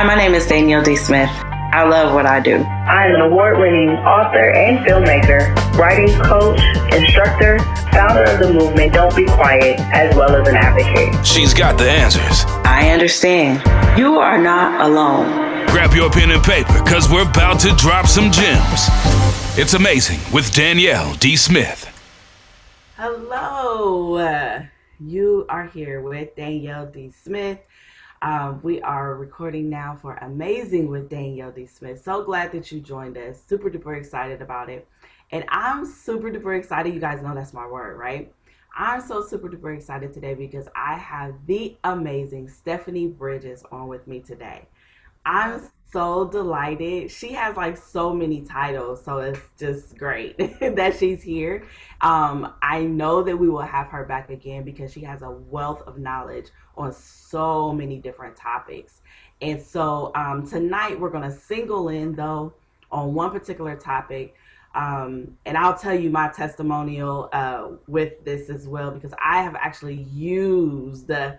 Hi, my name is Danielle D. Smith. I love what I do. I am an award-winning author and filmmaker, writing coach, instructor, founder of the movement Don't Be Quiet, as well as an advocate. She's got the answers. I understand. You are not alone. Grab your pen and paper, because we're about to drop some gems. It's Amazing with Danielle D. Smith. Hello. You are here with Danielle D. Smith. We are recording now for Amazing with Danielle D. Smith. So glad that you joined us. Super duper excited about it. And I'm super duper excited. You guys know that's my word, right? I'm so super duper excited today because I have the amazing Stephanie Bridges on with me today. I'm so delighted. She has like so many titles, so it's just great that she's here. I know that we will have her back again because she has a wealth of knowledge on so many different topics. And so tonight we're going to single in though on one particular topic. And I'll tell you my testimonial with this as well, because I have actually used the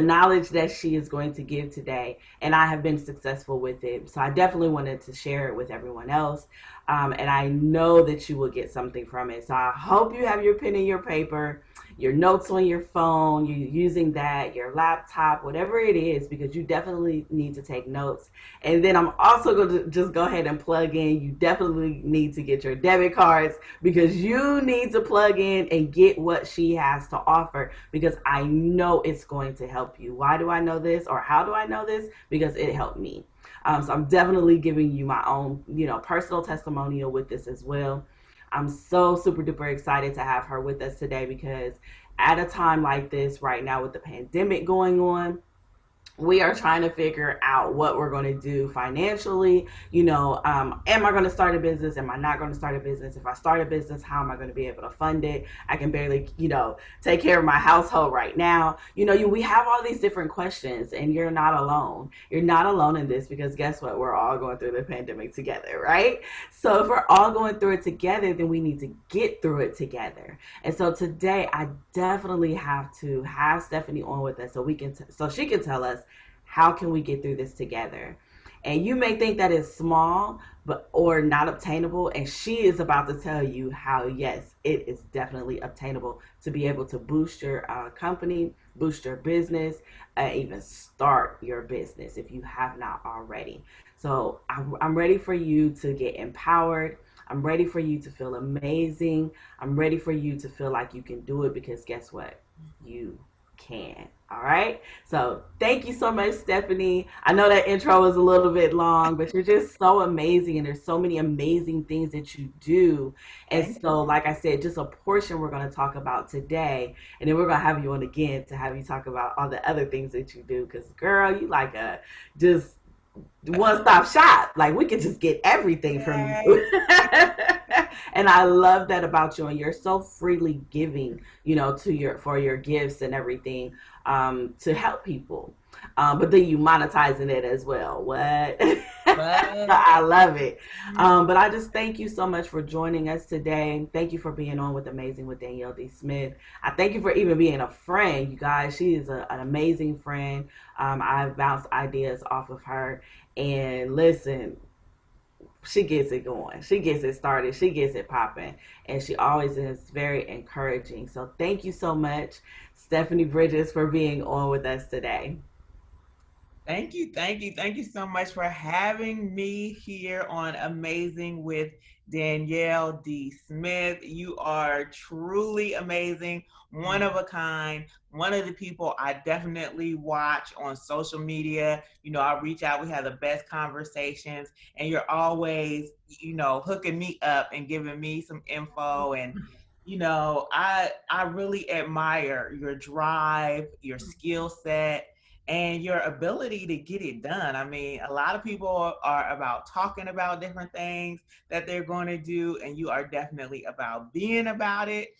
knowledge that she is going to give today, and I have been successful with it. So I definitely wanted to share it with everyone else. And I know that you will get something from it. So I hope you have your pen and your paper, your notes on your phone, you're using that, your laptop, whatever it is, because you definitely need to take notes. And then I'm also going to just go ahead and plug in. You definitely need to get your debit cards because you need to plug in and get what she has to offer, because I know it's going to help you. Why do I know this, or how do I know this? Because it helped me. So I'm definitely giving you my own, personal testimonial with this as well. I'm so super duper excited to have her with us today, because at a time like this right now with the pandemic going on, we are trying to figure out what we're going to do financially. Am I going to start a business? Am I not going to start a business? If I start a business, how am I going to be able to fund it? I can barely, take care of my household right now. We have all these different questions, and you're not alone. You're not alone in this, because guess what? We're all going through the pandemic together, right? So if we're all going through it together, then we need to get through it together. And so today I definitely have to have Stephanie on with us so she can tell us, how can we get through this together? And you may think that is small, or not obtainable. And she is about to tell you how, yes, it is definitely obtainable to be able to boost your company, boost your business, even start your business if you have not already. So I'm ready for you to get empowered. I'm ready for you to feel amazing. I'm ready for you to feel like you can do it, because guess what? You can. All right. So thank you so much, Stephanie. I know that intro was a little bit long, but you're just so amazing, and there's so many amazing things that you do. And so, like I said, just a portion we're going to talk about today, and then we're going to have you on again to have you talk about all the other things that you do, because girl, you like a just one-stop shop. Like, we could just get everything from you. And I love that about you, and you're so freely giving, for your gifts and everything, to help people. But then you monetizing it as well. What? I love it. But I just thank you so much for joining us today. Thank you for being on with Amazing with Danielle D. Smith. I thank you for even being a friend, you guys. She is an amazing friend. I've bounced ideas off of her, and listen, she gets it going. She gets it started. She gets it popping. And she always is very encouraging. So thank you so much, Stephanie Bridges, for being on with us today. Thank you so much for having me here on Amazing with Danielle D. Smith. You are truly amazing, one of a kind, one of the people I definitely watch on social media. I reach out, we have the best conversations, and you're always, hooking me up and giving me some info. And I really admire your drive, your skill set, and your ability to get it done. I mean, a lot of people are about talking about different things that they're going to do, and you are definitely about being about it.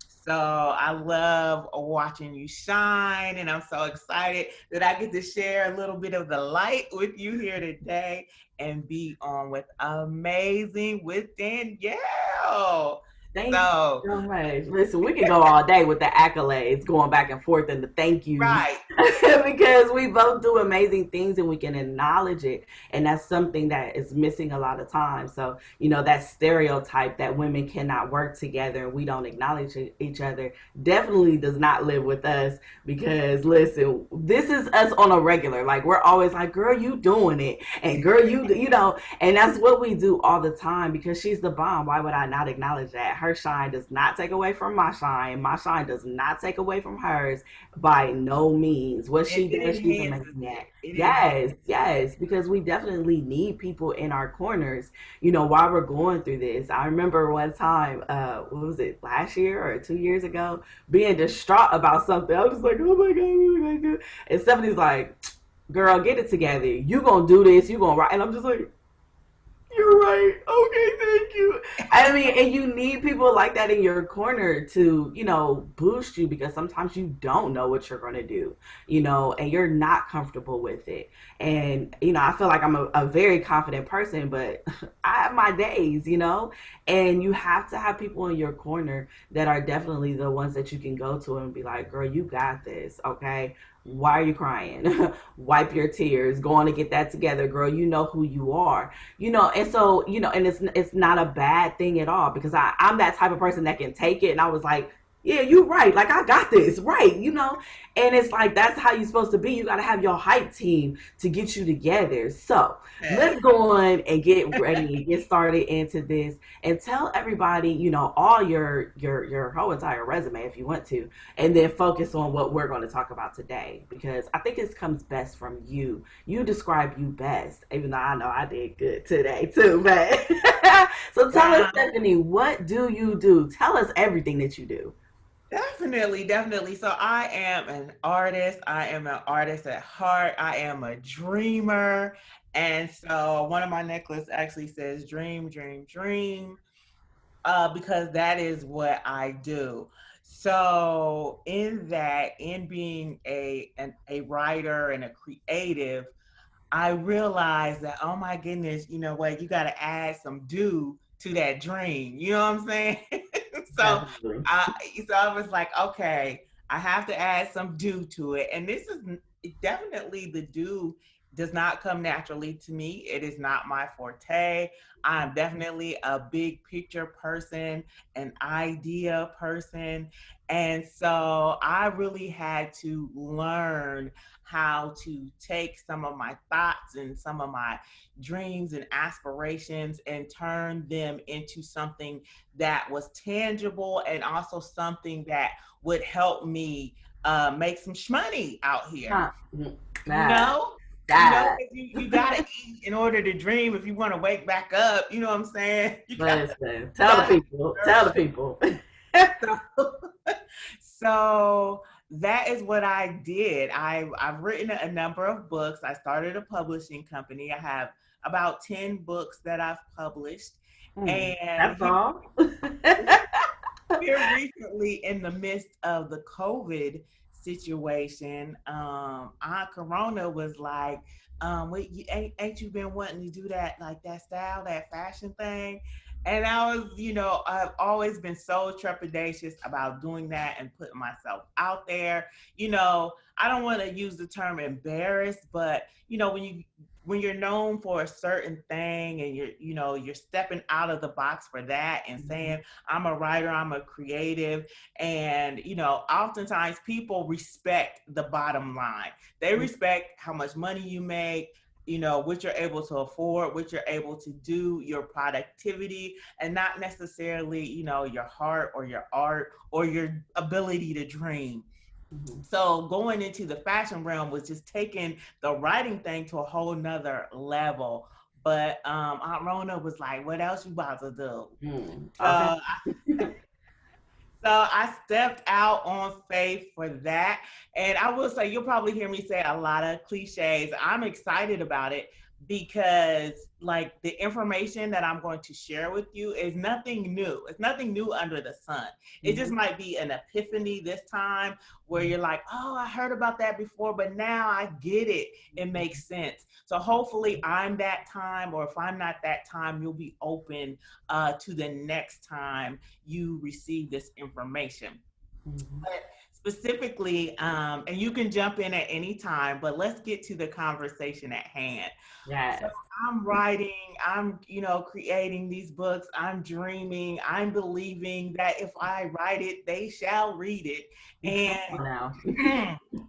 So I love watching you shine, and I'm so excited that I get to share a little bit of the light with you here today and be on with Amazing with Danielle. Thank you So, so much. Listen, we can go all day with the accolades, going back and forth and the thank yous, right. because we both do amazing things and we can acknowledge it. And that's something that is missing a lot of times. So, that stereotype that women cannot work together and we don't acknowledge each other definitely does not live with us because, listen, this is us on a regular. Like, we're always like, girl, you doing it. And girl, and that's what we do all the time because she's the bomb. Why would I not acknowledge that? Her shine does not take away from my shine. My shine does not take away from hers by no means. What she It does, she's enhances amazing at. it. It Yes, enhances yes, because we definitely need people in our corners, while we're going through this. I remember one time, what was it, last year or 2 years ago, being distraught about something. I was like, oh my God, what am I do? And Stephanie's like, girl, get it together. You gonna do this, you gonna write. And I'm just like, you're right. Okay, thank you. I mean, and you need people like that in your corner to, boost you because sometimes you don't know what you're going to do, and you're not comfortable with it. And, I feel like I'm a very confident person, but I have my days, and you have to have people in your corner that are definitely the ones that you can go to and be like, girl, you got this. Okay. Why are you crying? Wipe your tears. Go on and get that together, girl. You know who you are. And so, and it's not a bad thing at all because I'm that type of person that can take it. And I was like, yeah, you're right. Like, I got this, right? And it's like, that's how you're supposed to be. You got to have your hype team to get you together. So let's go on and get ready, get started into this and tell everybody, all your whole entire resume if you want to, and then focus on what we're going to talk about today because I think it comes best from you. You describe you best, even though I know I did good today too, but so tell us, Stephanie, what do you do? Tell us everything that you do. Definitely, definitely. So I am an artist. I am an artist at heart. I am a dreamer. And so one of my necklaces actually says dream, dream, dream, because that is what I do. So in being a writer and a creative, I realized that, oh my goodness, you know what, you got to add some do to that dream. You know what I'm saying? so, Definitely. I, so I was like, okay, I have to add some do to it. And this is definitely the do does not come naturally to me. It is not my forte. I'm definitely a big picture person, an idea person. And so I really had to learn how to take some of my thoughts and some of my dreams and aspirations and turn them into something that was tangible and also something that would help me make some money out here. Huh. You know? That. You gotta eat in order to dream. If you want to wake back up, you know what I'm saying? Listen, tell the people. Tell the people. So that is what I did. I've written a number of books. I started a publishing company. I have about 10 books that I've published. And That's all. here recently, in the midst of the COVID situation, Aunt Corona was like, wait, ain't you been wanting to do that, like that style, that fashion thing? And I was, I've always been so trepidatious about doing that and putting myself out there. I don't want to use the term embarrassed, but when you're known for a certain thing and you're stepping out of the box for that and saying, I'm a writer, I'm a creative. And, oftentimes people respect the bottom line. They respect how much money you make, what you're able to afford, what you're able to do, your productivity, and not necessarily, your heart or your art or your ability to dream. So going into the fashion realm was just taking the writing thing to a whole nother level. But Aunt Rona was like, what else you about to do? Okay. So I stepped out on faith for that. And I will say, you'll probably hear me say a lot of cliches. I'm excited about it, because like the information that I'm going to share with you is nothing new. It's nothing new under the sun. It just might be an epiphany this time where you're like, oh, I heard about that before, but now I get it. It makes sense. So hopefully I'm that time, or if I'm not that time, you'll be open to the next time you receive this information. But specifically, and you can jump in at any time, but let's get to the conversation at hand. Yes. So I'm writing, I'm, creating these books, I'm dreaming, I'm believing that if I write it, they shall read it. And Now.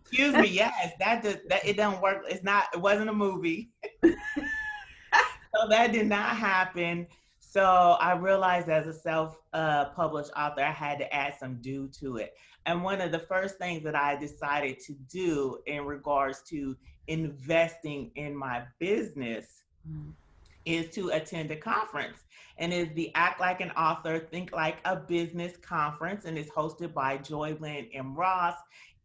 excuse me, yes, that it don't work. It wasn't a movie. So that did not happen. So I realized as a self-published author, I had to add some due to it. And one of the first things that I decided to do in regards to investing in my business is to attend a conference. And it's the Act Like an Author, Think Like a Business conference, and it's hosted by Joylyn M. Ross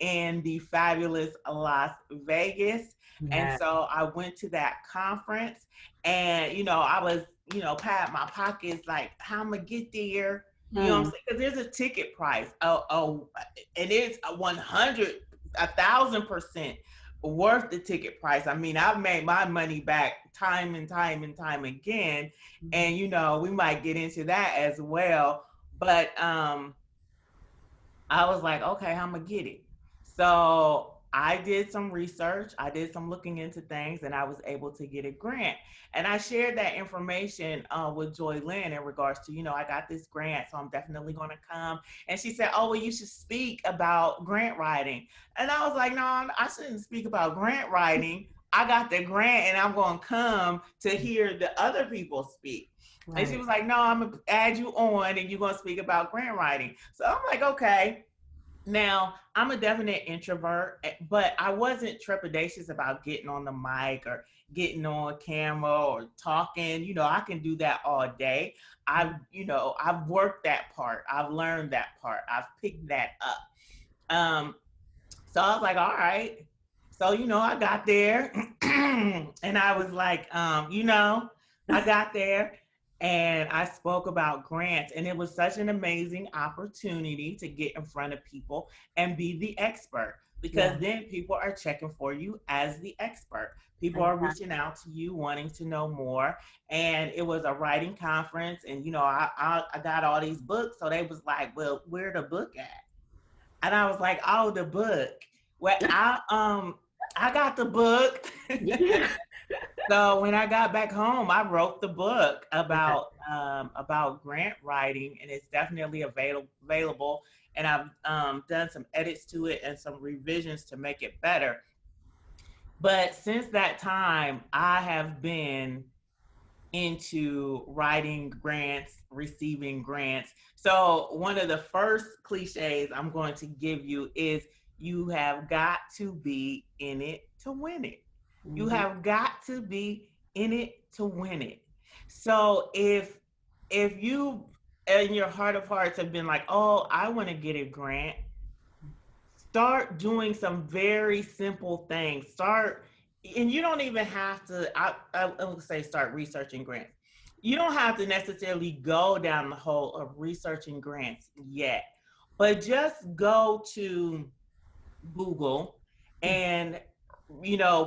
in the fabulous Las Vegas. And so I went to that conference, and I was, patting my pockets like, how I'm gonna get there. You know what I'm saying? Because there's a ticket price. And it's 1,000% worth the ticket price. I mean, I've made my money back time and time and time again. And, we might get into that as well. But I was like, okay, I'm gonna get it. So I did some research, I did some looking into things, and I was able to get a grant. And I shared that information with Joylyn in regards to, I got this grant, so I'm definitely going to come. And she said, oh, well, you should speak about grant writing. And I was like, no, I shouldn't speak about grant writing. I got the grant, and I'm going to come to hear the other people speak. Right. And she was like, no, I'm going to add you on, and you're going to speak about grant writing. So I'm like, okay. Now, I'm a definite introvert, but I wasn't trepidatious about getting on the mic or getting on camera or talking. I can do that all day. I've worked that part. I've learned that part. I've picked that up. So I was like, all right. So, I got there and I was like, I got there. And I spoke about grants, and it was such an amazing opportunity to get in front of people and be the expert, because then people are checking for you as the expert. People are reaching out to you, wanting to know more. And it was a writing conference, and I got all these books, so they was like, well, where the book at? And I was like, oh, the book. Well, I got the book. So when I got back home, I wrote the book about grant writing, and it's definitely available. And I've done some edits to it and some revisions to make it better. But since that time, I have been into writing grants, receiving grants. So one of the first cliches I'm going to give you is, you have got to be in it to win it. You have got to be in it to win it. So if you in your heart of hearts have been like, oh, I want to get a grant, start doing some very simple things. And you don't even have to, I would say start researching grants. You don't have to necessarily go down the hole of researching grants yet, but just go to Google and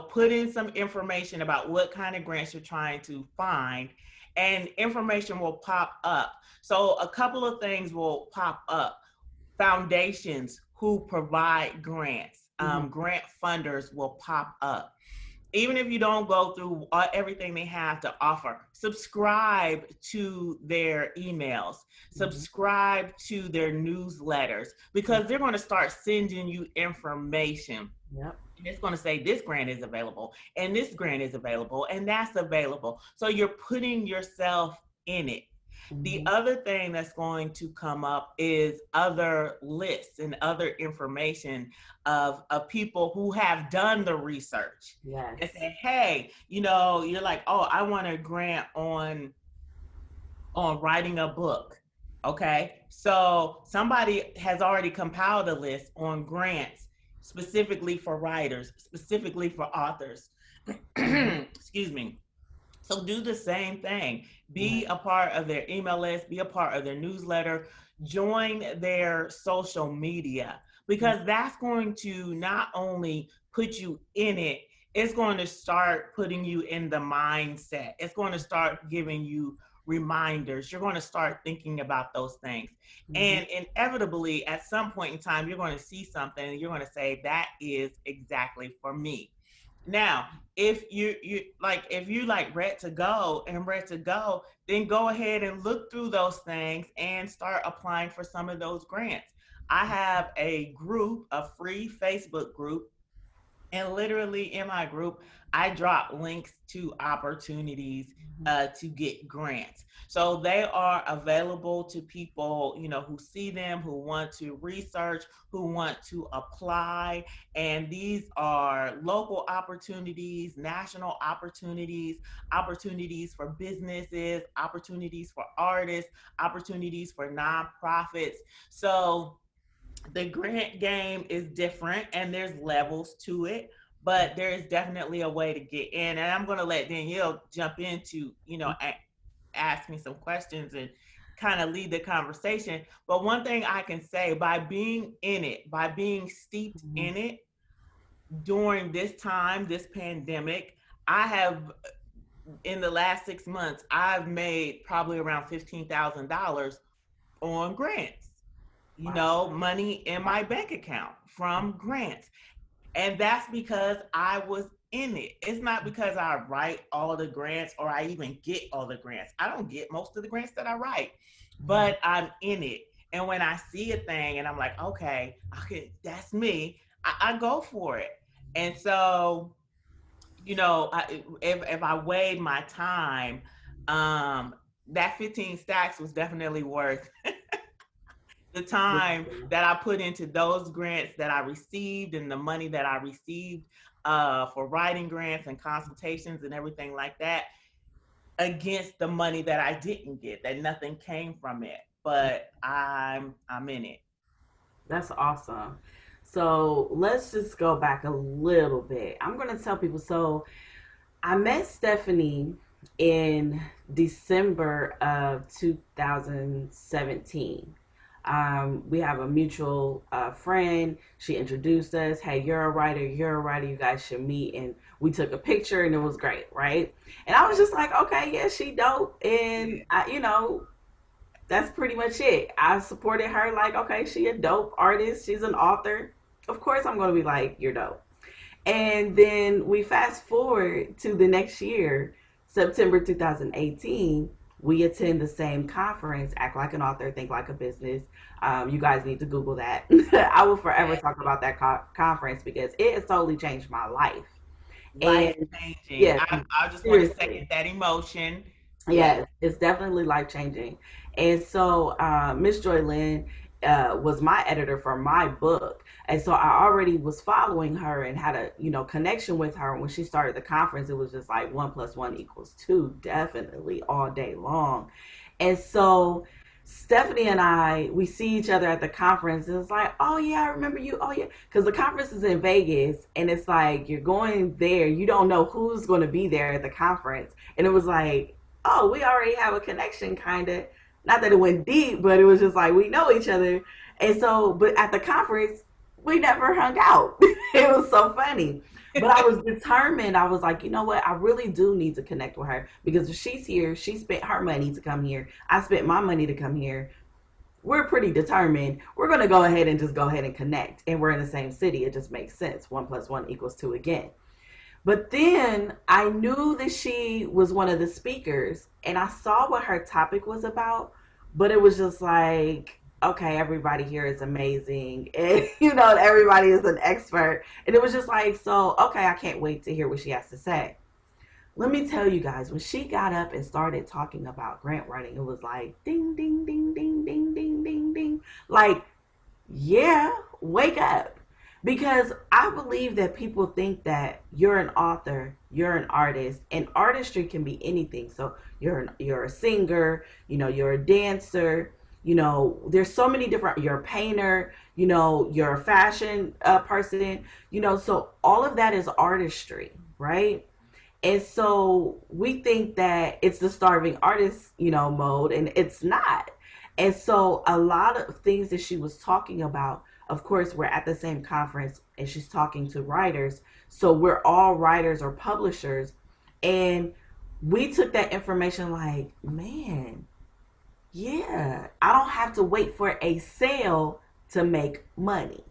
put in some information about what kind of grants you're trying to find, and information will pop up. So a couple of things will pop up. Foundations who provide grants, grant funders will pop up. Even if you don't go through everything they have to offer, subscribe to their emails, subscribe to their newsletters, because they're going to start sending you information. Yep. And it's going to say this grant is available, and this grant is available, and that's available. So you're putting yourself in it. The other thing that's going to come up is other lists and other information of people who have done the research. Yes. And say, hey, you're like, oh, I want a grant on writing a book. Okay. So somebody has already compiled a list on grants specifically for writers, specifically for authors. Excuse me. So do the same thing. Be a part of their email list, be a part of their newsletter, join their social media, because that's going to not only put you in it, it's going to start putting you in the mindset. It's going to start giving you reminders. You're going to start thinking about those things. And inevitably, at some point in time, you're going to see something and you're going to say, that is exactly for me. Now, if you like ready to go, then go ahead and look through those things and start applying for some of those grants. I have a group, a free Facebook group, and literally in my group, I drop links to opportunities to get grants. So they are available to people, who see them, who want to research, who want to apply. And these are local opportunities, national opportunities, opportunities for businesses, opportunities for artists, opportunities for nonprofits. So the grant game is different and there's levels to it, but there is definitely a way to get in. And I'm going to let Danielle jump into, ask me some questions and kind of lead the conversation. But one thing I can say, by being in it, by being steeped in it during this time, this pandemic, I have, in the last 6 months, I've made probably around $15,000 on grants. Money in my bank account from grants. And that's because I was in it. It's not because I write all the grants or I even get all the grants. I don't get most of the grants that I write, but I'm in it. And when I see a thing and I'm like, okay, that's me, I go for it. And so, if I weighed my time, that 15 stacks was definitely worth the time that I put into those grants that I received and the money that I received for writing grants and consultations and everything like that, against the money that I didn't get, that nothing came from it. But I'm in it. That's awesome. So let's just go back a little bit. I'm going to tell people. So I met Stephanie in December of 2017. We have a mutual friend. She introduced us. Hey, you're a writer. You're a writer. You guys should meet. And we took a picture, and it was great, right? And I was just like, okay, yeah, she dope. And that's pretty much it. I supported her. Like, okay, she a dope artist. She's an author. Of course, I'm gonna be like, you're dope. And then we fast forward to the next year, September 2018. We attend the same conference, Act Like an Author, Think Like a Business. You guys need to Google that. I will forever talk about that conference because it has totally changed my life. Life changing. Yeah, I just want to second that emotion. Yes, it's definitely life changing. And so Miss Joy Lynn was my editor for my book. And so I already was following her and had a connection with her. When she started the conference, it was just like 1 + 1 = 2, definitely all day long. And so Stephanie and we see each other at the conference, and it's like, oh yeah, I remember you. Oh yeah, because the conference is in Vegas, and it's like you're going there, you don't know who's going to be there at the conference, and it was like, oh, we already have a connection, kind of. Not that it went deep, but it was just like we know each other. And so, but at the conference, we never hung out. It was so funny. But I was determined. I was like, you know what? I really do need to connect with her because if she's here, she spent her money to come here. I spent my money to come here. We're pretty determined. We're going to go ahead and connect. And we're in the same city. It just makes sense. 1 + 1 = 2 again. But then I knew that she was one of the speakers and I saw what her topic was about, but it was just like, okay, everybody here is amazing. And, everybody is an expert. And it was just like, so, okay, I can't wait to hear what she has to say. Let me tell you guys, when she got up and started talking about grant writing, it was like, ding, ding, ding, ding, ding, ding, ding, ding. Like, yeah, wake up. Because I believe that people think that you're an author, you're an artist, and artistry can be anything. So you're a singer, you're a dancer, there's so many different, you're a painter, you're a fashion person, so all of that is artistry, right? And so we think that it's the starving artist, mode, and it's not. And so a lot of things that she was talking about, of course, we're at the same conference and she's talking to writers. So we're all writers or publishers. And we took that information like, man, yeah, I don't have to wait for a sale to make money.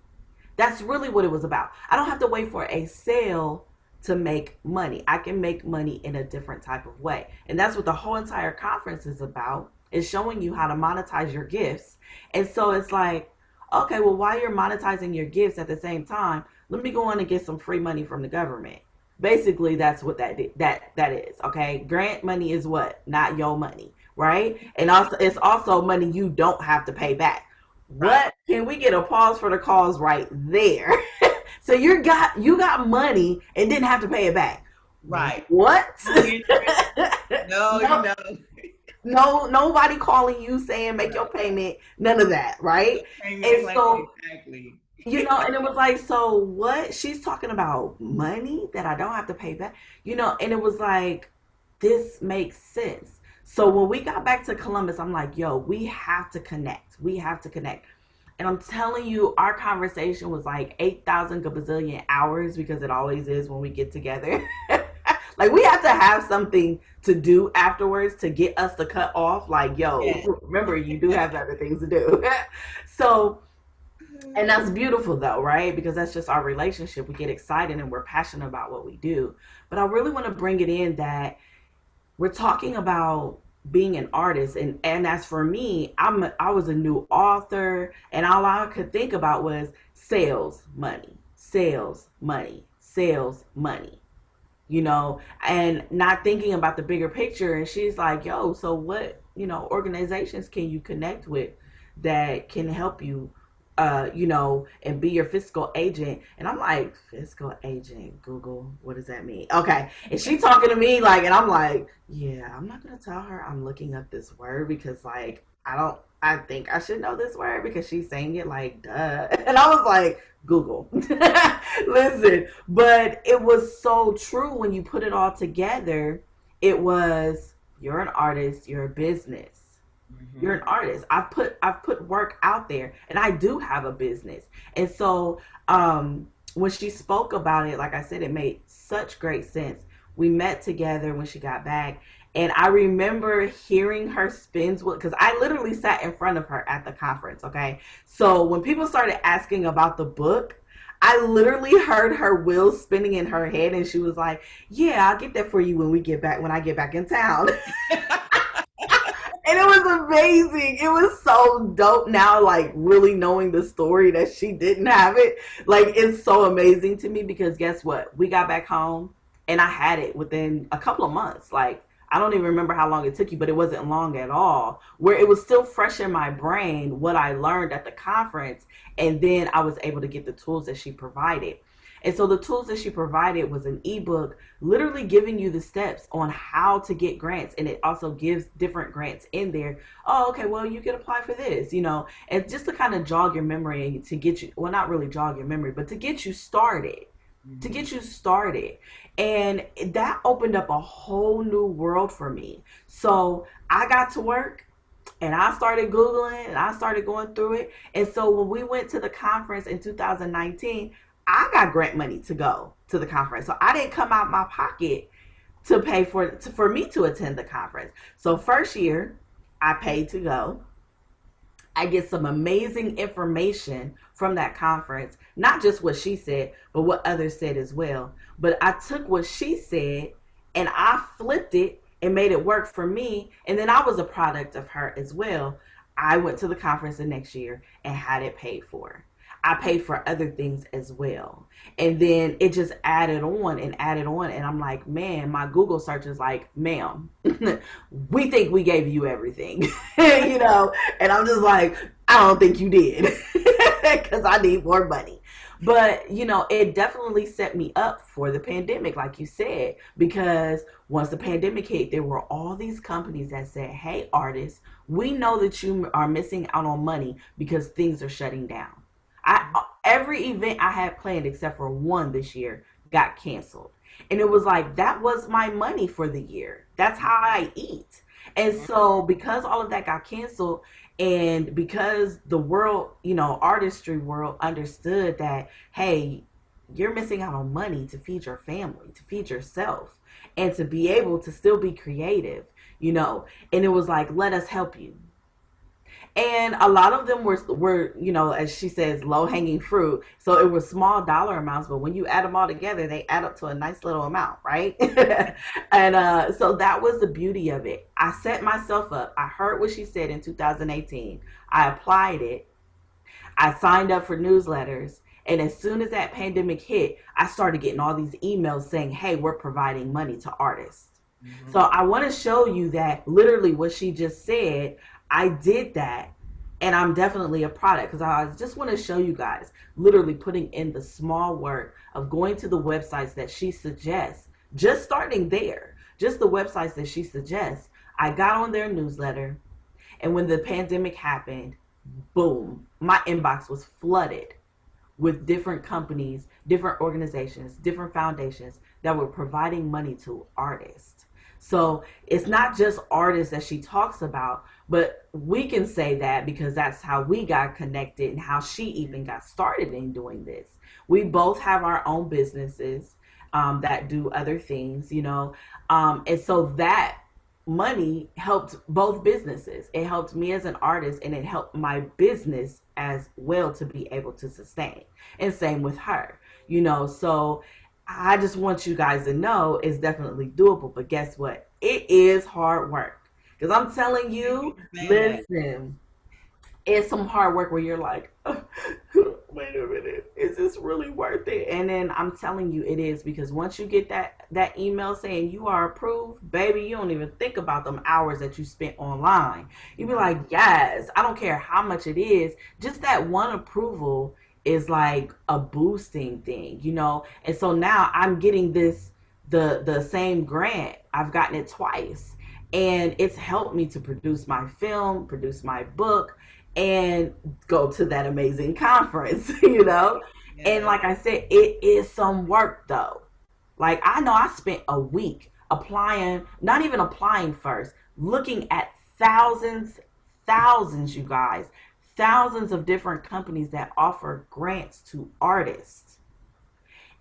That's really what it was about. I don't have to wait for a sale to make money. I can make money in a different type of way. And that's what the whole entire conference is about, is showing you how to monetize your gifts. And so it's like, okay, well, while you're monetizing your gifts at the same time, let me go on and get some free money from the government. Basically, that's what that is. Okay, grant money is what? Not your money, right? And also, it's also money you don't have to pay back. What? Can we get a pause for the cause right there? So you got money and didn't have to pay it back. Right. What? No. No, nobody calling you saying make your payment, none of that, right? And so, exactly. And it was like, so what? She's talking about money that I don't have to pay back, and it was like, this makes sense. So when we got back to Columbus, I'm like, yo, we have to connect. We have to connect. And I'm telling you, our conversation was like 8,000 gazillion hours, because it always is when we get together. Like, we have to have something to do afterwards to get us to cut off. Like, yo, remember, you do have other things to do. So, and that's beautiful though, right? Because that's just our relationship. We get excited and we're passionate about what we do. But I really want to bring it in that we're talking about being an artist. And as for me, I was a new author, and all I could think about was sales money, sales money, sales money. And not thinking about the bigger picture. And she's like, yo, so what, organizations can you connect with that can help you, and be your fiscal agent? And I'm like, fiscal agent, Google, what does that mean? Okay. And she talking to me like, and I'm like, yeah, I'm not going to tell her I'm looking up this word, because like, I think I should know this word because she's saying it like, duh. And I was like, Google. Listen, but it was so true when you put it all together. It was, you're an artist, you're a business. Mm-hmm. You're an artist. I've put work out there, and I do have a business. And so when she spoke about it, like I said, it made such great sense. We met together when she got back, and I remember hearing her spins, because I literally sat in front of her at the conference, okay? So when people started asking about the book, I literally heard her wheels spinning in her head, and she was like, yeah, I'll get that for you when I get back in town. And it was amazing. It was so dope now, like really knowing the story that she didn't have it. Like, it's so amazing to me, because guess what? We got back home and I had it within a couple of months. Like, I don't even remember how long it took you, but it wasn't long at all, where it was still fresh in my brain, what I learned at the conference. And then I was able to get the tools that she provided. And so the tools that she provided was an ebook, literally giving you the steps on how to get grants. And it also gives different grants in there. Oh, okay, well, you can apply for this, and just to kind of jog your memory and to get you, well, not really jog your memory, but to get you started. To get you started. And that opened up a whole new world for me. So I got to work, and I started Googling, and I started going through it. And so when we went to the conference in 2019, I got grant money to go to the conference. So I didn't come out my pocket to pay for me to attend the conference. So first year, I paid to go. I get some amazing information from that conference, not just what she said, but what others said as well. But I took what she said and I flipped it and made it work for me. And then I was a product of her as well. I went to the conference the next year and had it paid for. I paid for other things as well. And then it just added on and added on. And I'm like, man, my Google search is like, ma'am, we think we gave you everything, and I'm just like, I don't think you did, because I need more money. But, it definitely set me up for the pandemic, like you said, because once the pandemic hit, there were all these companies that said, hey, artists, we know that you are missing out on money because things are shutting down. Every event I had planned except for one this year got canceled. And it was like, that was my money for the year. That's how I eat. And so because all of that got canceled, and because the world, artistry world understood that, hey, you're missing out on money to feed your family, to feed yourself, and to be able to still be creative, and it was like, let us help you. And a lot of them were as she says, low hanging fruit. So it was small dollar amounts, but when you add them all together, they add up to a nice little amount, right? And so that was the beauty of it. I set myself up. I heard what she said in 2018. I applied it. I signed up for newsletters. And as soon as that pandemic hit, I started getting all these emails saying, hey, we're providing money to artists. Mm-hmm. So I want to show you that literally what she just said, I did that, and I'm definitely a product, because I just want to show you guys literally putting in the small work of going to the websites that she suggests, just starting there, just the websites that she suggests. I got on their newsletter, and when the pandemic happened, boom, my inbox was flooded with different companies, different organizations, different foundations that were providing money to artists. So it's not just artists that she talks about, but we can say that because that's how we got connected and how she even got started in doing this. We both have our own businesses that do other things, and so that money helped both businesses. It helped me as an artist, and it helped my business as well to be able to sustain. And same with her, so I just want you guys to know it's definitely doable. But guess what? It is hard work. Because I'm telling you, listen, it's some hard work where you're like, wait a minute, is this really worth it? And then I'm telling you it is, because once you get that email saying you are approved, baby, you don't even think about them hours that you spent online. You be like, yes, I don't care how much it is. Just that one approval is like a boosting thing, And so now I'm getting the same grant. I've gotten it twice. And it's helped me to produce my film, produce my book, and go to that amazing conference, Yeah. And like I said, it is some work though. Like I know I spent a week applying, not even applying first, looking at thousands, you guys, thousands of different companies that offer grants to artists.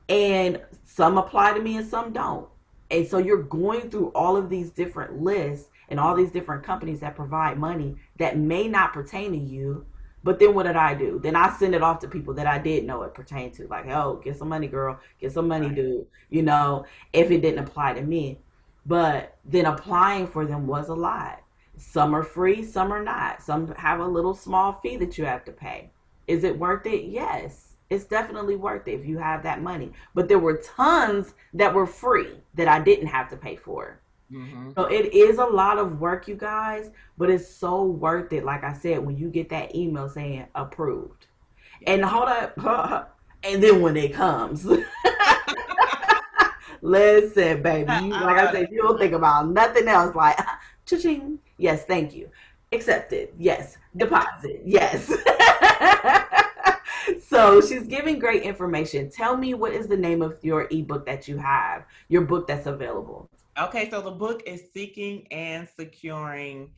And some apply to me and some don't. And so you're going through all of these different lists and all these different companies that provide money that may not pertain to you. But then what did I do? Then I send it off to people that I did know it pertained to. Like, oh, get some money, girl. Get some money, dude. If it didn't apply to me. But then applying for them was a lot. Some are free, some are not. Some have a little small fee that you have to pay. Is it worth it? Yes. It's definitely worth it if you have that money. But there were tons that were free that I didn't have to pay for. Mm-hmm. So it is a lot of work, you guys, but it's so worth it. Like I said, when you get that email saying approved. And hold up, and then when it comes, listen, baby, like I said, you don't think about nothing else. Like, cha-ching, yes, thank you. Accepted, yes. Deposit, yes. So she's giving great information. Tell me, what is the name of your ebook that you have, your book that's available? Okay, so the book is Seeking and Securing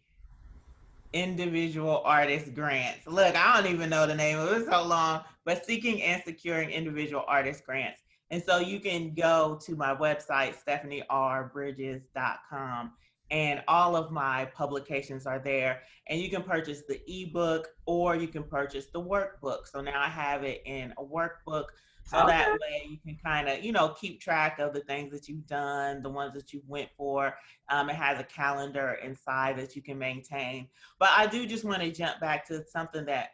Individual Artist Grants. Look, I don't even know the name of it, so long, but Seeking and Securing Individual Artist Grants. And so you can go to my website, stephaniebridges.com, and all of my publications are there. And you can purchase the ebook or you can purchase the workbook. So now I have it in a workbook. So that way you can kind of, keep track of the things that you've done, the ones that you went for. It has a calendar inside that you can maintain. But I do just want to jump back to something that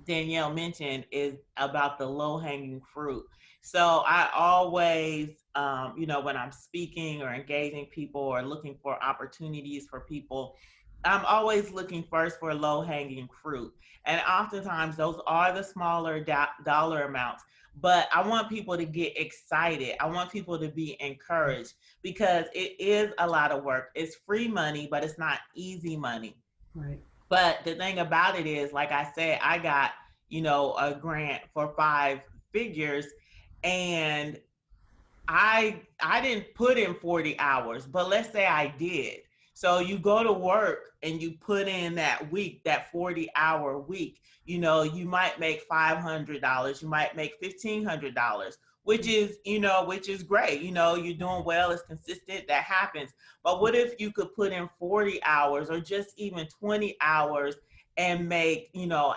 Danielle mentioned, is about the low-hanging fruit. So I always, when I'm speaking or engaging people or looking for opportunities for people, I'm always looking first for low-hanging fruit. And oftentimes those are the smaller dollar amounts. But I want people to get excited. I want people to be encouraged, because it is a lot of work. It's free money, but it's not easy money. Right. But the thing about it is, like I said, I got, a grant for 5 figures, and I didn't put in 40 hours, but let's say I did. So you go to work and you put in that week, that 40-hour week, you might make $500, you might make $1,500, which is great. You're doing well, it's consistent, that happens. But what if you could put in 40 hours or just even 20 hours and make,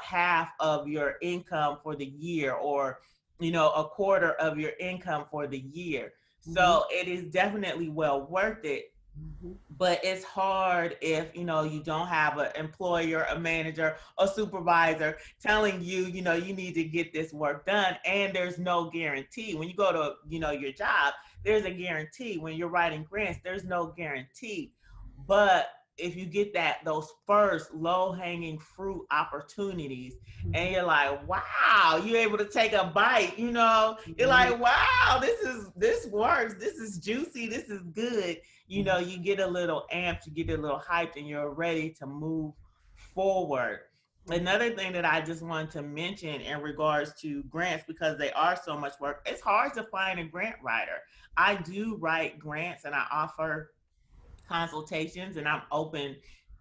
half of your income for the year, or a quarter of your income for the year? So it is definitely well worth it. But it's hard if you don't have an employer, a manager, a supervisor telling you you need to get this work done, and there's no guarantee. When you go to your job, there's a guarantee. When you're writing grants, there's no guarantee. But if you get those first low-hanging fruit opportunities, and you're like, wow, you're able to take a bite, you're like, wow, this works, this is juicy, this is good. You get a little amped, you get a little hyped, and you're ready to move forward. Another thing that I just wanted to mention in regards to grants, because they are so much work, it's hard to find a grant writer. I do write grants and I offer consultations, and I'm open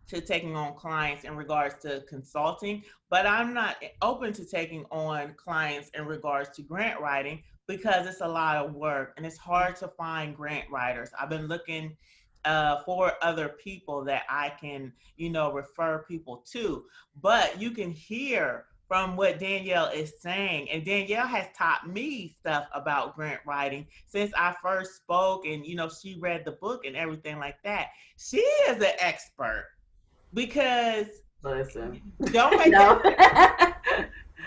to taking on clients in regards to consulting, but I'm not open to taking on clients in regards to grant writing, because it's a lot of work and it's hard to find grant writers. I've been looking for other people that I can, refer people to. But you can hear from what Danielle is saying, and Danielle has taught me stuff about grant writing since I first spoke, and she read the book and everything like that. She is an expert, because Listen, don't make no.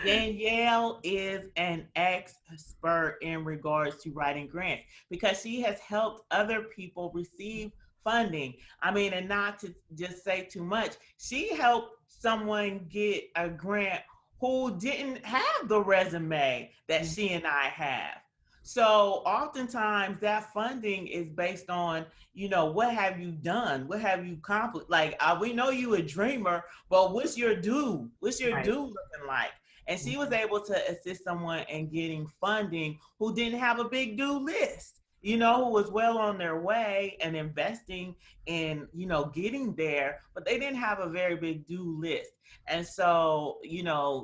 Danielle is an expert in regards to writing grants, because she has helped other people receive funding. I mean, and not to just say too much, she helped someone get a grant who didn't have the resume that she and I have. So oftentimes that funding is based on, what have you done? What have you accomplished? Like, we know you a dreamer, but what's your do? What's your do looking like? And she was able to assist someone in getting funding who didn't have a big do list, who was well on their way and investing in, getting there, but they didn't have a very big do list. And so,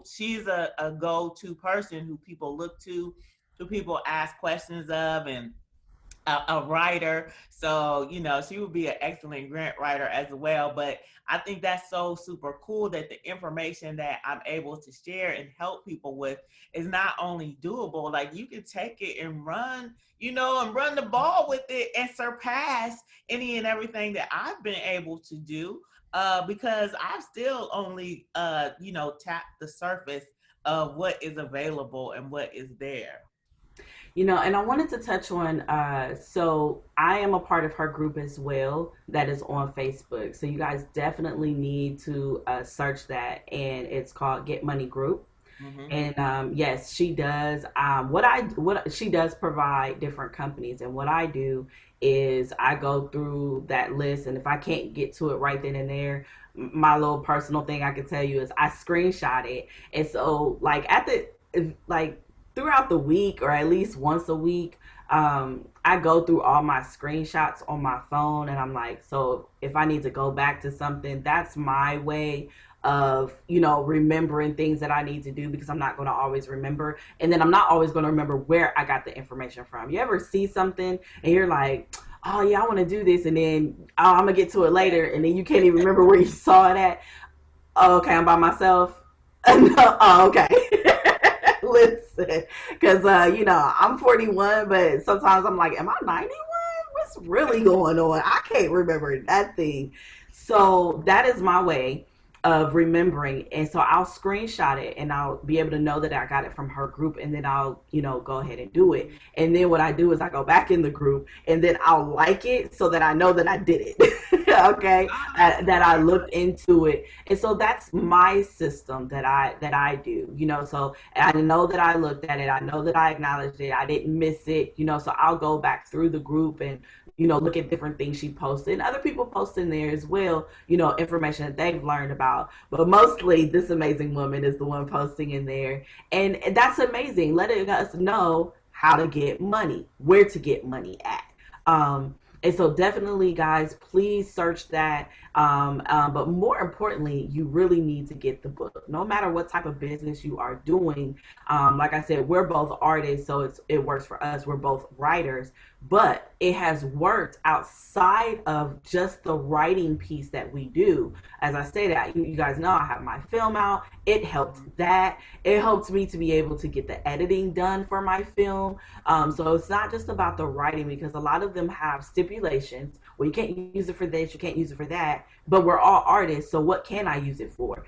she's a go-to person who people look to, who people ask questions of, and a writer. So, she would be an excellent grant writer as well. But I think that's so super cool that the information that I'm able to share and help people with is not only doable, like you can take it and run, and run the ball with it and surpass any and everything that I've been able to do, because I've still only, tapped the surface of what is available and what is there. And I wanted to touch on, so I am a part of her group as well that is on Facebook. So you guys definitely need to search that, and it's called Get Money Group. And yes, she does. What she does provide different companies, and what I do is I go through that list, and if I can't get to it right then and there, my little personal thing I can tell you is I screenshot it, and so throughout the week, or at least once a week, I go through all my screenshots on my phone, and I'm like, so if I need to go back to something, that's my way of, remembering things that I need to do, because I'm not going to always remember. And then I'm not always going to remember where I got the information from. You ever see something and you're like, oh yeah, I want to do this, and then I'm going to get to it later, and then you can't even remember where you saw it at. Oh, okay, I'm by myself. No, oh, okay. Listen, because I'm 41, but sometimes I'm like, am I 91? What's really going on? I can't remember that thing. So that is my way of remembering, and so I'll screenshot it, and I'll be able to know that I got it from her group, and then I'll go ahead and do it. And then what I do is I go back in the group, and then I'll like it so that I know that I did it. Okay, that I looked into it. And so that's my system that I do, so I know that I looked at it, I know that I acknowledged it, I didn't miss it, so I'll go back through the group and look at different things she posted, and other people post in there as well, information that they've learned about. But mostly this amazing woman is the one posting in there, and that's amazing, letting us know how to get money, where to get money at. And so definitely, guys, please search that. But more importantly, you really need to get the book. No matter what type of business you are doing, like I said, we're both artists, so it works for us. We're both writers, but it has worked outside of just the writing piece that we do. As I stated, you guys know I have my film out. It helped that. It helped me to be able to get the editing done for my film. So it's not just about the writing, because a lot of them have stipulations. Well, you can't use it for this, you can't use it for that. But we're all artists, so what can I use it for?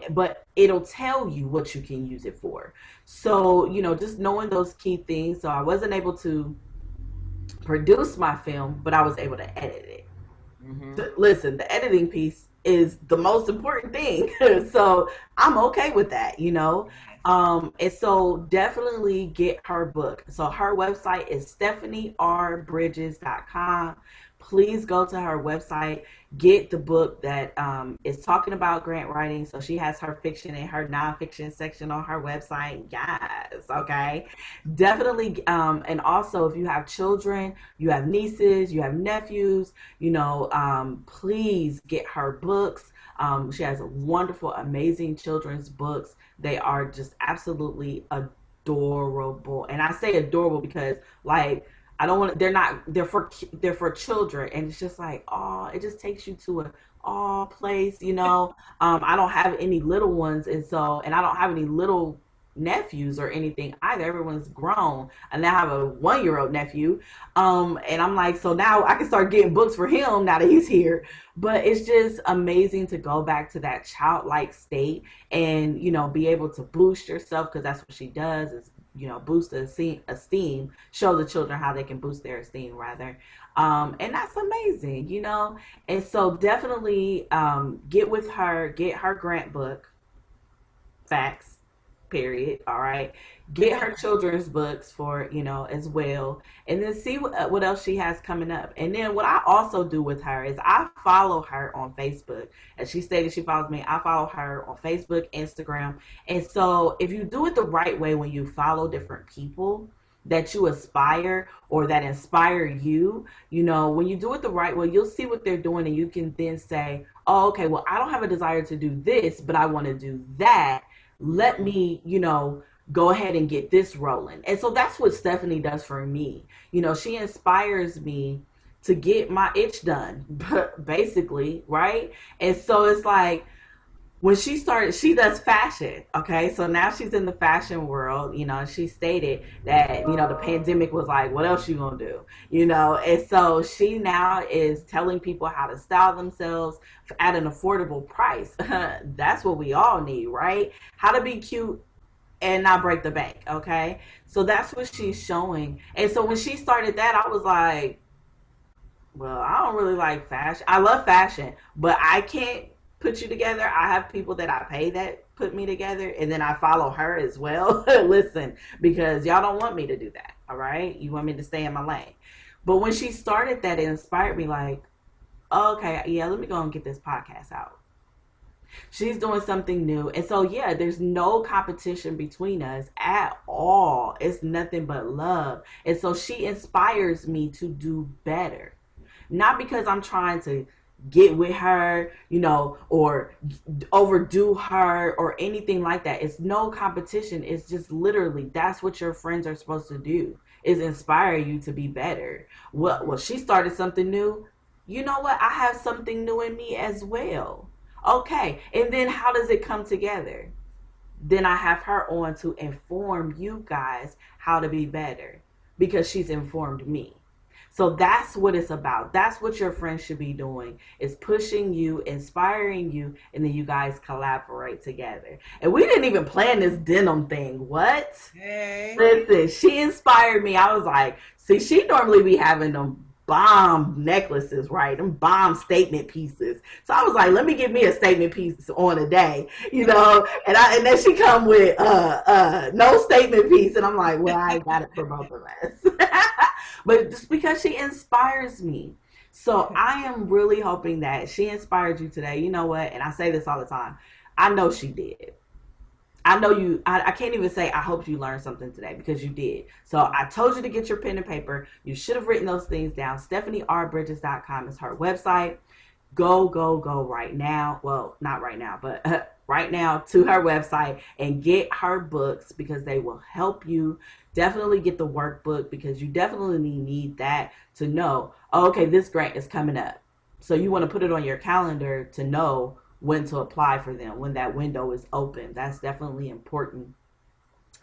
But it'll tell you what you can use it for. So, just knowing those key things. So I wasn't able to produce my film, but I was able to edit it. Listen, the editing piece is the most important thing. So I'm okay with that, and so definitely get her book. So her website is stephaniebridges.com. Please go to her website, get the book that is talking about grant writing. So she has her fiction and her nonfiction section on her website. Yes, okay. Definitely. And also, if you have children, you have nieces, you have nephews, please get her books. She has wonderful, amazing children's books. They are just absolutely adorable. And I say adorable because, I don't want to, they're for children, and it's just like, oh, it just takes you to a place, I don't have any little ones, and I don't have any little nephews or anything either. Everyone's grown, and I have a 1-year-old nephew, and I'm like, so now I can start getting books for him now that he's here. But it's just amazing to go back to that childlike state and be able to boost yourself, because that's what she does, is boost the esteem, show the children how they can boost their esteem, rather. And that's amazing, and so definitely get with her, get her grant book, facts, period. All right, get her children's books for as well, and then see what else she has coming up. And then what I also do with her is I follow her on Facebook. As she stated, she follows me. I follow her on Facebook, Instagram. And so if you do it the right way, when you follow different people that you aspire or that inspire you, when you do it the right way, you'll see what they're doing, and you can then say, oh, okay, well, I don't have a desire to do this, but I want to do that. Let me, go ahead and get this rolling. And so that's what Stephanie does for me. She inspires me to get my itch done, basically, right? And so it's like, when she started, she does fashion. Okay, so now she's in the fashion world. She stated that the pandemic was like, what else you gonna do? And so she now is telling people how to style themselves at an affordable price. That's what we all need, right? How to be cute and not break the bank. Okay, so that's what she's showing. And so when she started that, I was like, well, I don't really like fashion. I love fashion, but I can't put you together. I have people that I pay that put me together, and then I follow her as well. Listen, because y'all don't want me to do that. All right, you want me to stay in my lane. But when she started that, it inspired me, like, okay, yeah, let me go and get this podcast out. She's doing something new. And so, yeah, there's no competition between us at all. It's nothing but love. And so she inspires me to do better. Not because I'm trying to get with her, or overdo her or anything like that. It's no competition. It's just literally, that's what your friends are supposed to do, is inspire you to be better. Well, she started something new. You know what? I have something new in me as well. Okay. And then how does it come together? Then I have her on to inform you guys how to be better, because she's informed me. So that's what it's about. That's what your friends should be doing, is pushing you, inspiring you, and then you guys collaborate together. And we didn't even plan this denim thing. What? Hey. Listen, she inspired me. I was like, see, she normally be having them bomb necklaces, right? Them bomb statement pieces. So I was like, let me give me a statement piece on a day, and then she come with no statement piece, and I'm like, well, I got it for both of us. But just because she inspires me. So I am really hoping that she inspired you today. You know what? And I say this all the time. I know she did. I know you, I can't even say I hope you learned something today because you did. So I told you to get your pen and paper. You should have written those things down. StephanieRBridges.com is her website. Go right now. Well, not right now, but right now to her website and get her books because they will help you. Definitely get the workbook because you definitely need that to know, oh, okay, this grant is coming up. So you want to put it on your calendar to know when to apply for them, when that window is open. That's definitely important.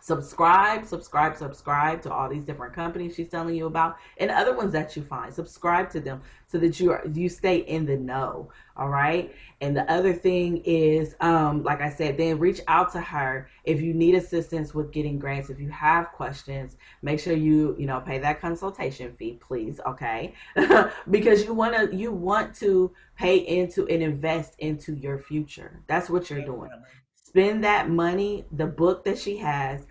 Subscribe to all these different companies she's telling you about and other ones that you find. Subscribe to them so that you stay in the know. All right. And the other thing is, like I said, then reach out to her if you need assistance with getting grants. If you have questions, make sure you pay that consultation fee, please. Okay. Because you want to pay into and invest into your future. That's what you're doing. Spend that money, the book that she has,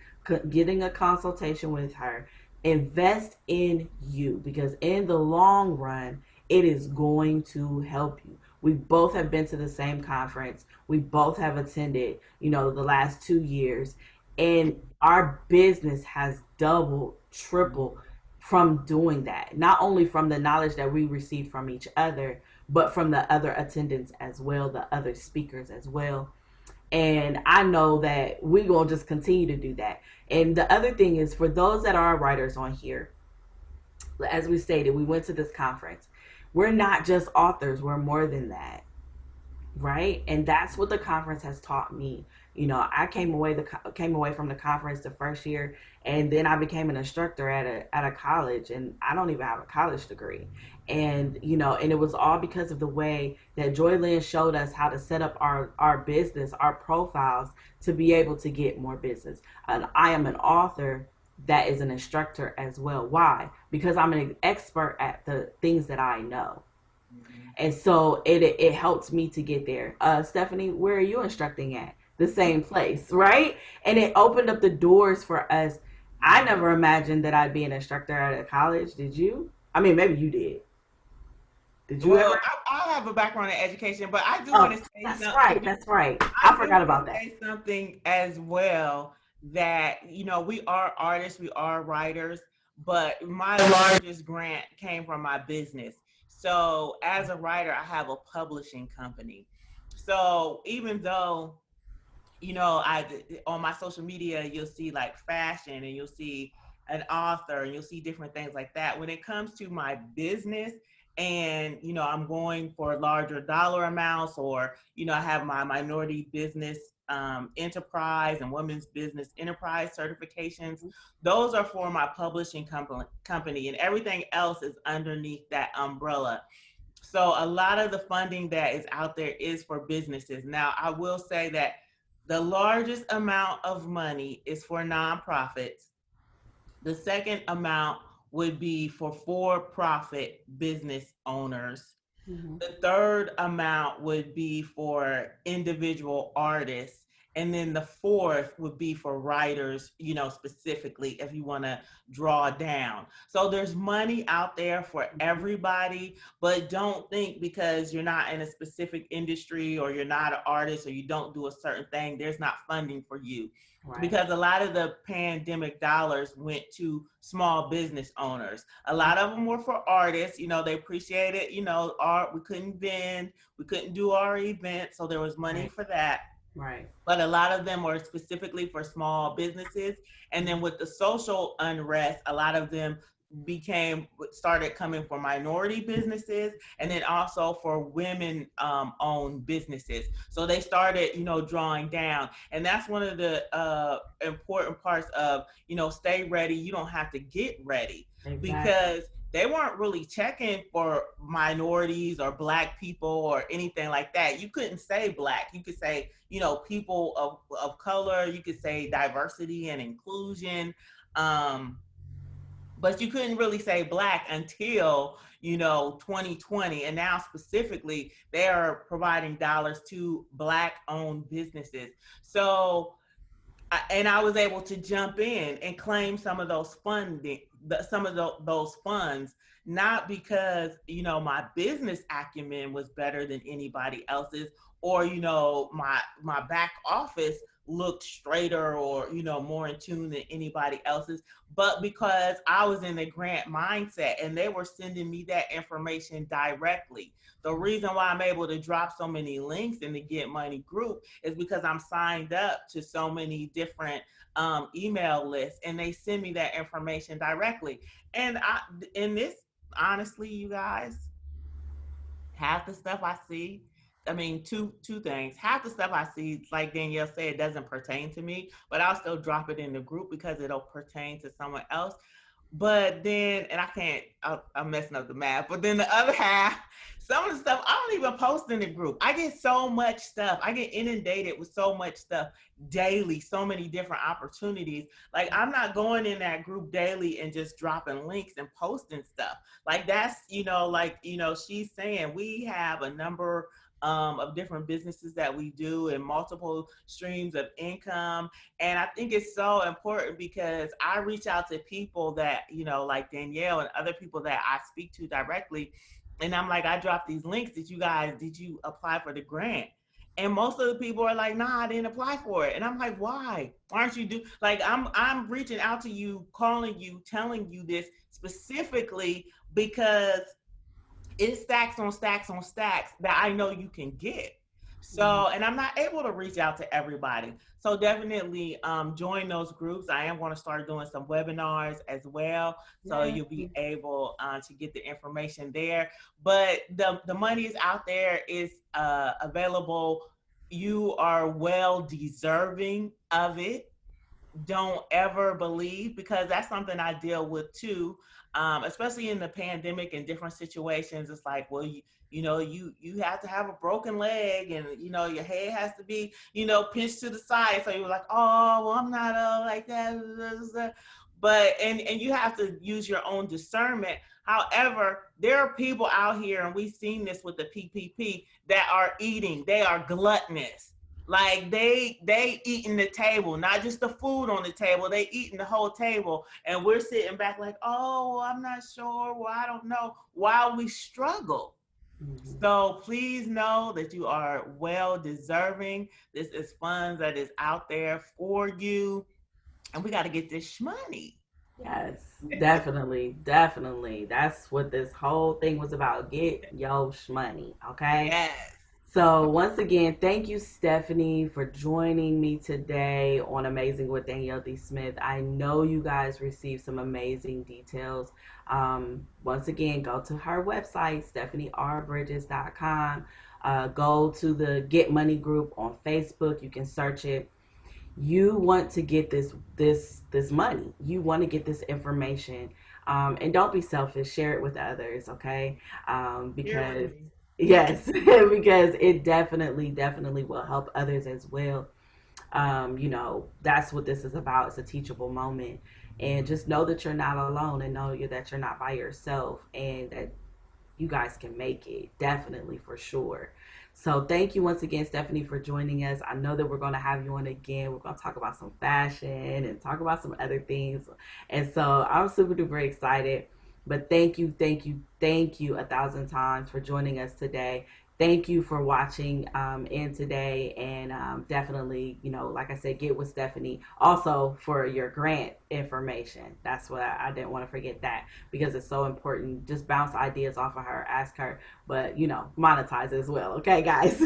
getting a consultation with her, invest in you because in the long run, it is going to help you. We both have been to the same conference. We both have attended, the last 2 years, and our business has doubled, tripled from doing that. Not only from the knowledge that we received from each other, but from the other attendants as well, the other speakers as well. And I know that we're going to just continue to do that. And the other thing is for those that are writers on here, as we stated, we went to this conference. We're not just authors. We're more than that. Right. And that's what the conference has taught me. I came away from the conference the first year, and then I became an instructor at a college, and I don't even have a college degree. And and it was all because of the way that Joy Lynn showed us how to set up our business, our profiles to be able to get more business. And I am an author that is an instructor as well. Why? Because I'm an expert at the things that I know. And so it helped me to get there. Stephanie, where are you instructing at? The same place, right? And it opened up the doors for us. I never imagined that I'd be an instructor at a college. Did you? I mean, maybe you did. Did you ever? I have a background in education, but I do Oh, want to say that's something. right. That's right. I forgot about that. Say something as well that we are artists, we are writers, but my largest grant came from my business. So as a writer, I have a publishing company. So even though I on my social media, you'll see like fashion and you'll see an author and you'll see different things like that. When it comes to my business and, I'm going for larger dollar amounts or, I have my minority business enterprise and women's business enterprise certifications. Those are for my publishing company and everything else is underneath that umbrella. So a lot of the funding that is out there is for businesses. Now, I will say that the largest amount of money is for nonprofits. The second amount would be for for-profit business owners. Mm-hmm. The third amount would be for individual artists. And then the fourth would be for writers, specifically if you want to draw down. So there's money out there for everybody, but don't think because you're not in a specific industry or you're not an artist or you don't do a certain thing, there's not funding for you. Right. Because a lot of the pandemic dollars went to small business owners. A lot of them were for artists, they appreciate it, art, we couldn't vend, we couldn't do our events, so there was money for that. Right. But a lot of them were specifically for small businesses. And then with the social unrest, a lot of them started coming for minority businesses and then also for women owned businesses. So they started, drawing down. And that's one of the important parts of, stay ready. You don't have to get ready. Exactly. Because they weren't really checking for minorities or Black people or anything like that. You couldn't say Black. You could say, people of color. You could say diversity and inclusion. But you couldn't really say Black until, 2020. And now specifically, they are providing dollars to Black-owned businesses. So, and I was able to jump in and claim some of those those funds, not because, my business acumen was better than anybody else's or, my back office looked straighter or, more in tune than anybody else's, but because I was in a grant mindset and they were sending me that information directly. The reason why I'm able to drop so many links in the Get Money group is because I'm signed up to so many different email lists, and they send me that information directly. And honestly, you guys, half the stuff I see, I mean, two things. Half the stuff I see, like Danielle said, doesn't pertain to me, but I'll still drop it in the group because it'll pertain to someone else. But then, and I'm messing up the math, but then the other half, some of the stuff I don't even post in the group. I get so much stuff. I get inundated with so much stuff daily, so many different opportunities. Like, I'm not going in that group daily and just dropping links and posting stuff. Like, that's, she's saying we have a number of different businesses that we do and multiple streams of income. And I think it's so important because I reach out to people that, like Danielle and other people that I speak to directly. And I'm like, I dropped these links. Did you apply for the grant? And most of the people are like, nah, I didn't apply for it. And I'm like, why? Aren't you I'm reaching out to you, calling you, telling you this specifically because it's stacks on stacks on stacks that I know you can get. So, and I'm not able to reach out to everybody. So definitely join those groups. I am going to start doing some webinars as well. So you'll be able to get the information there. But the money is out there, is available. You are well deserving of it. Don't ever believe, because that's something I deal with too, especially in the pandemic and different situations. It's like, well, you have to have a broken leg, and your head has to be pinched to the side. So you're like, oh, well, I'm not like that. But and you have to use your own discernment. However, there are people out here, and we've seen this with the PPP, that are eating. They are gluttonous. Like they eating the table, not just the food on the table, they eating the whole table. And we're sitting back like, oh, I'm not sure. Well, I don't know, while we struggle. Mm-hmm. So please know that you are well deserving. This is funds that is out there for you. And we got to get this money. Yes, definitely. That's what this whole thing was about. Get your money, okay? Yes. So once again, thank you, Stephanie, for joining me today on Amazing with Danielle D. Smith. I know you guys received some amazing details. Once again, go to her website, stephaniebridges.com. Go to the Get Money group on Facebook. You can search it. You want to get this money. You want to get this information. And don't be selfish. Share it with others, okay? Because... Yes, because it definitely will help others as well. That's what this is about. It's a teachable moment. And just know that you're not alone, and know that you're not by yourself, and that you guys can make it, definitely, for sure. So thank you once again, Stephanie, for joining us. I know that we're going to have you on again. We're going to talk about some fashion and talk about some other things. And so I'm super duper excited. But thank you 1,000 times for joining us today. Thank you for watching in today, and definitely, like I said, get with Stephanie also for your grant information. That's what I didn't want to forget that, because it's so important. Just bounce ideas off of her, ask her, but monetize as well. Okay, guys.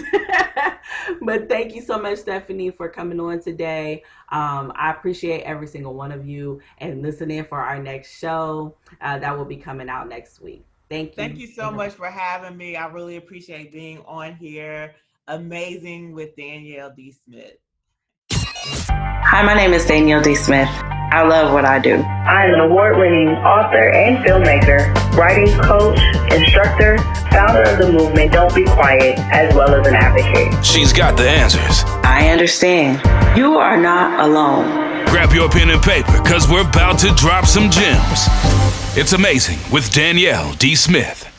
But thank you so much, Stephanie, for coming on today. I appreciate every single one of you, and listen in for our next show that will be coming out next week. Thank you. Thank you so much for having me. I really appreciate being on here. Amazing with Danielle D. Smith. Hi, my name is Danielle D. Smith. I love what I do. I am an award-winning author and filmmaker, writing coach, instructor, founder of the movement Don't Be Quiet, as well as an advocate. She's got the answers. I understand. You are not alone. Grab your pen and paper, because we're about to drop some gems. It's Amazing with Danielle D. Smith.